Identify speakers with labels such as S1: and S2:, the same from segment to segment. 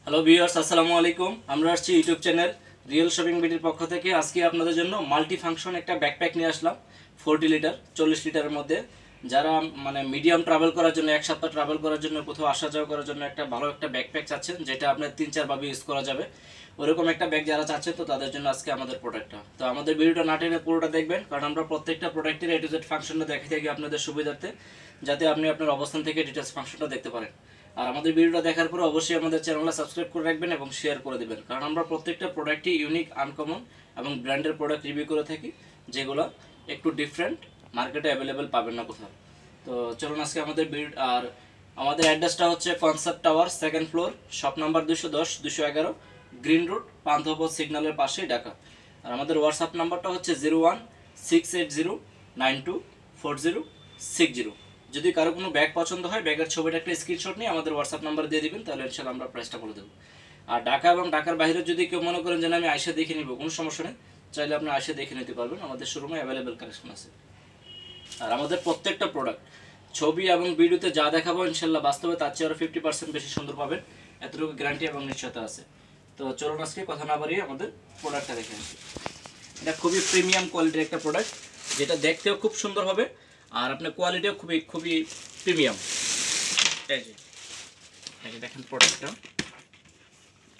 S1: Hello viewers, আসসালামু আলাইকুম। আমরা আসছি ইউটিউব চ্যানেল রিয়েল শপিং বিডির পক্ষ থেকে। আজকে আপনাদের জন্য মাল্টি ফাংশন একটা ব্যাকপ্যাক নিয়ে আসলাম 40 লিটার 40 লিটারের মধ্যে। যারা মানে মিডিয়াম ট্রাভেল করার জন্য, এক সপ্তাহ ট্রাভেল করার জন্য, কোথাও আসা যাওয়া করার জন্য একটা ভালো একটা ব্যাকপ্যাক চাচ্ছেন, যেটা আপনার 3-4 ভাবে ইউজ করা যাবে, ওরকম একটা ব্যাগ যারা চাচ্ছেন, তো তাদের জন্য আজকে আমাদের প্রোডাক্টটা। তো আমাদের ভিডিওটা না টেনে পুরোটা দেখবেন, কারণ আমরা প্রত্যেকটা প্রোডাক্টের A to Z ফাংশনটা দেখে থাকি আপনাদের সুবিধার্থে, যাতে আপনি আপনার অবস্থান থেকে ডিটেলস ফাংশনটা দেখতে পারেন। আর আমাদের ভিডিওটা দেখার পরে অবশ্যই আমাদের চ্যানেলটা সাবস্ক্রাইব করে রাখবেন এবং শেয়ার করে দেবেন, কারণ আমরা প্রত্যেকটা প্রোডাক্টই ইউনিক, আনকমন এবং ব্র্যান্ডের প্রোডাক্ট রিভিউ করে থাকি, যেগুলো একটু ডিফারেন্ট, মার্কেটে অ্যাভেলেবেল পাবেন না কোথাও। তো চলুন আজকে আমাদের আর আমাদের অ্যাড্রেসটা হচ্ছে concept tower, 2nd floor, shop number 210-211, green road, Panthapath সিগন্যালের পাশেই, ঢাকা। আর আমাদের হোয়াটসঅ্যাপ নাম্বারটা হচ্ছে 0168092406। যদি কারো কোনো ব্যাগ পছন্দ হয়, ব্যাগের ছবিটা একটা স্ক্রিনশট নিয়ে আমাদের হোয়াটসঅ্যাপ নাম্বার দিয়ে দিবেন, তাহলে ইনশাআল্লাহ আমরা প্রাইসটা বলে দেবো। আর ঢাকা এবং ঢাকার বাইরে যদি কেউ মনে করেন যে আমি আইসা দেখে নিব, কোনো সমস্যা নেই, চাইলে আপনি আইসা দেখে নিতে পারবেন, আমাদের শোরুমে অ্যাভেলেবেল কালেকশন আছে। আর আমাদের প্রত্যেকটা প্রোডাক্ট ছবি এবং ভিডিওতে যা দেখাবো ইনশাল্লাহ বাস্তবে তার চেয়ে আরও 50% বেশি সুন্দর পাবেন, এতটুকু গ্যারান্টি এবং নিশ্চয়তা আছে। তো চলুন আজকে কথা না বাড়িয়ে আমাদের প্রোডাক্টটা দেখে আসি। এটা খুবই প্রিমিয়াম কোয়ালিটির একটা প্রোডাক্ট, যেটা দেখতেও খুব সুন্দর হবে, আর আপনার কোয়ালিটিও খুবই খুবই প্রিমিয়াম। এই যে দেখেন প্রোডাক্টটা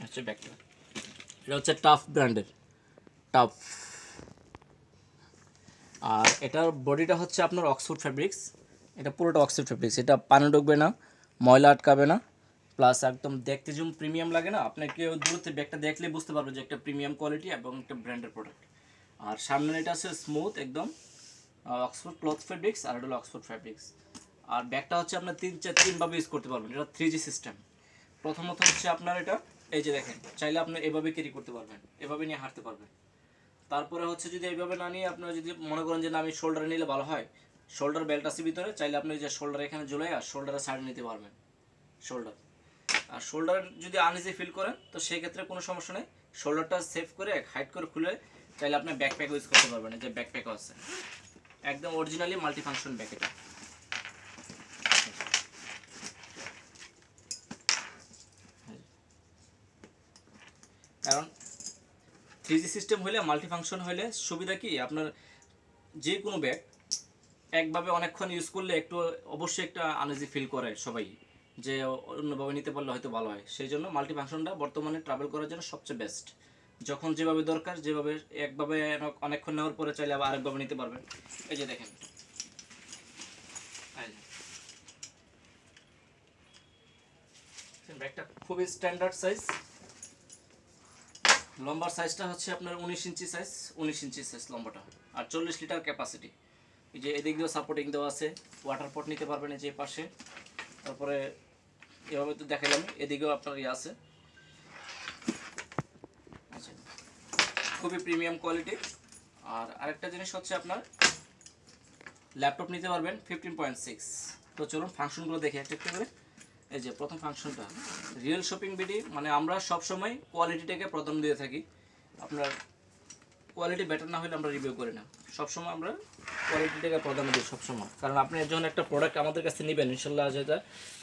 S1: হচ্ছে ব্যাগটা, এটা হচ্ছে টাফ ব্র্যান্ডের, টাফ। আর এটার বডিটা হচ্ছে আপনার অক্সফোর্ড ফ্যাব্রিক্স, এটা পুরোটা অক্সফোর্ড ফ্যাব্রিক্স। এটা পানি ঢুকবে না, ময়লা আটকাবে না, প্লাস একদম দেখতে যেমন প্রিমিয়াম লাগে না, আপনাকে দূরতে ব্যাগটা দেখলেই বুঝতে পারবে যে একটা প্রিমিয়াম কোয়ালিটি এবং একটা ব্র্যান্ডের প্রোডাক্ট। আর সামনে এটা আছে স্মুথ একদম অক্সফোর্ড ক্লথ ফ্যাব্রিক্স, আর এটা হলো অক্সফোর্ড ফ্যাব্রিক্স। আর ব্যাগটা হচ্ছে আপনার 3-4 ইউজ করতে পারবেন, এটা 3G সিস্টেম। প্রথমত হচ্ছে আপনার এটা, এই যে দেখেন, চাইলে আপনি এভাবে ক্যারি করতে পারবেন, এভাবে নিয়ে হাঁটতে পারবেন। তারপরে হচ্ছে যদি এইভাবে না নিয়ে আপনারা যদি মনে করেন যে না আমি শোল্ডারে নিলে ভালো হয়, শোল্ডার বেল্ট আছে ভিতরে, চাইলে আপনি যে শোল্ডার এখানে ঝুলাই আর শোল্ডারে সাইড নিতে পারবেন শোল্ডার। আর শোল্ডার যদি আনইজি ফিল করেন তো সেই ক্ষেত্রে কোনো সমস্যা নেই, শোল্ডারটা সেভ করে হাইট করে খুলে চাইলে আপনি ব্যাকপ্যাক ইউজ করতে পারবেন। এই যে ব্যাকপ্যাকও আছে, একদম অরিজিনালি মাল্টি ফাংশন ব্যাগ এটা। কারণ 3G সিস্টেম হলে, মাল্টি ফাংশন হলে সুবিধা কি, আপনার যে কোনো ব্যাগ একভাবে অনেকক্ষণ ইউজ করলে একটু অবশ্যই একটা আনইজি ফিল করে সবাই, যে অন্যভাবে নিতে পারলে হয়তো ভালো হয়। সেই জন্য মাল্টি ফাংশনটা বর্তমানে ট্রাভেল করার জন্য সবচেয়ে বেস্ট। যখন যেভাবে দরকার, যেভাবে একভাবে অনেকক্ষণ নেওয়ার পরে চাইলে আবার আরেকভাবে নিতে পারবেন। এই যে দেখেন, ব্যাগটা খুবই স্ট্যান্ডার্ড সাইজ। লম্বার সাইজটা হচ্ছে আপনার 19 ইঞ্চি সাইজ, 19 ইঞ্চি সাইজ লম্বাটা, আর 40 লিটার ক্যাপাসিটি। এই যে এদিক দিয়েও সাপোর্টিং দেওয়া আছে, ওয়াটার পট নিতে পারবেন এই যে পাশে। তারপরে এভাবে তো দেখালাম, এদিকেও আপনার ইয়ে আছে। আচ্ছা, খুবই প্রিমিয়াম কোয়ালিটি। আর আরেকটা জিনিস হচ্ছে আপনার ল্যাপটপ নিতে পারবেন 15.6। তো চলুন ফাংশনগুলো দেখে একটা একটা করে। এই যে প্রথম ফাংশনটা, রিয়েল শপিং বিডি মানে আমরা সবসময় কোয়ালিটিটাকে প্রাধান্য দিয়ে থাকি। আপনার কোয়ালিটি বেটার না হলে আমরা রিভিউ করি না, সবসময় আমরা কোয়ালিটিটাকে প্রাধান্য দিই সবসময়। কারণ আপনি যখন একটা প্রোডাক্ট আমাদের কাছে নেবেন, ইনশাল্লাহ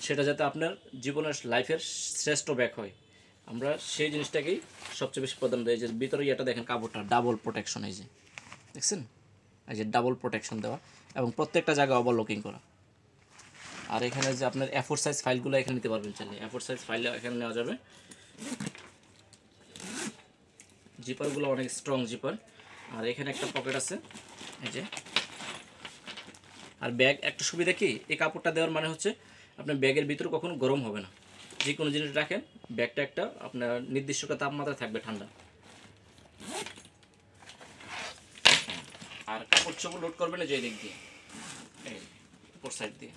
S1: সেটা যাতে আপনার জীবনের লাইফের শ্রেষ্ঠ ব্যাগ হয়, আমরা সেই জিনিসটাকেই সবচেয়ে বেশি প্রাধান্য দিই। যে ভিতরে এটা দেখেন, কাপড়টা ডাবল প্রোটেকশন, এই যে দেখছেন, এই যে ডাবল প্রোটেকশন দেওয়া এবং প্রত্যেকটা জায়গায় ওভারলকিং করা। আর এখানে যে আপনার A4 সাইজ ফাইলগুলো এখানে নিতে পারবেন, চাইলে A4 সাইজ ফাইল এখানে নেওয়া যাবে। জিপারগুলো অনেক স্ট্রং জিপার। আর এখানে একটা পকেট আছে, এই যে। আর ব্যাগ একটা সুবিধা কি, এই কাপড়টা দেওয়ার মানে হচ্ছে আপনার ব্যাগের ভিতরে কখনো গরম হবে না। যে কোনো জিনিস রাখেন, ব্যাগটা একটা আপনার নির্দিষ্ট তাপমাত্রায় থাকবে, ঠান্ডা। আর কাপড় চোপড় লোড করবেন যে দিক দিয়ে, এই উপর সাইড দিয়ে।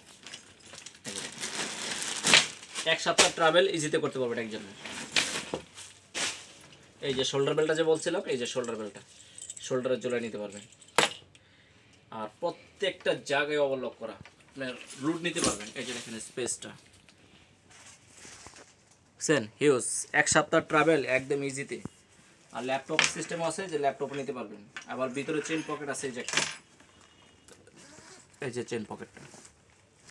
S1: এক সপ্তাহ ট্রাভেল ইজিতে করতে পারবেন একজনের। এই যে শোল্ডার বেল্টটা যে বলছিলাম, এই যে শোল্ডার বেল্টটা শোল্ডারে ঝুলিয়ে নিতে পারবেন। আর প্রত্যেকটা জায়গায় ওভারলক করা, আপনার রুট নিতে পারবেন। এই যে দেখেন স্পেসটা, বুঝছেন, হিউজ। এক সপ্তাহ ট্রাভেল একদম ইজিতে। আর ল্যাপটপ সিস্টেম আছে, যে ল্যাপটপ নিতে পারবেন। আবার ভিতরে চেন পকেট আছে, এই যে একটা, এই যে চেন পকেটটা,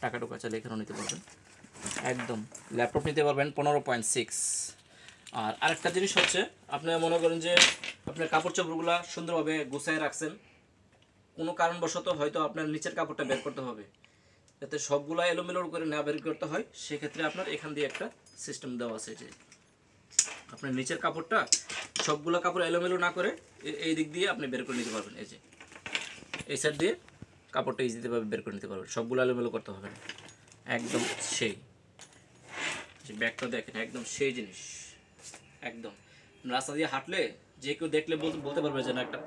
S1: টাকা টোকা চাইলে এখানেও নিতে পারবেন। একদম ল্যাপটপ নিতে পারবেন 15.6। আর আরেকটা জিনিস হচ্ছে, আপনি মনে করেন যে আপনার কাপড় চোপড়গুলো সুন্দরভাবে গুছায় রাখছেন, কোনো কারণবশত হয়তো আপনার নিচের কাপড়টা বের করতে হবে, যাতে সবগুলো এলোমেলো করে না বের করতে হয়, সেক্ষেত্রে আপনার এখান দিয়ে একটা সিস্টেম দেওয়া আছে যে আপনার নিচের কাপড়টা সবগুলো কাপড় এলোমেলো না করে এই দিক দিয়ে আপনি বের করে নিতে পারবেন। এই যে এই সাইড দিয়ে কাপড়টা ইজিতে বের করে নিতে পারবেন, সবগুলো এলোমেলো করতে হবে না। একদম সেই যে ব্যাগটা দেখেন, একদম সেই জিনিস। একদম রাস্তা দিয়ে হাঁটলে যে কেউ দেখলে বলতে পারবে যে না একটা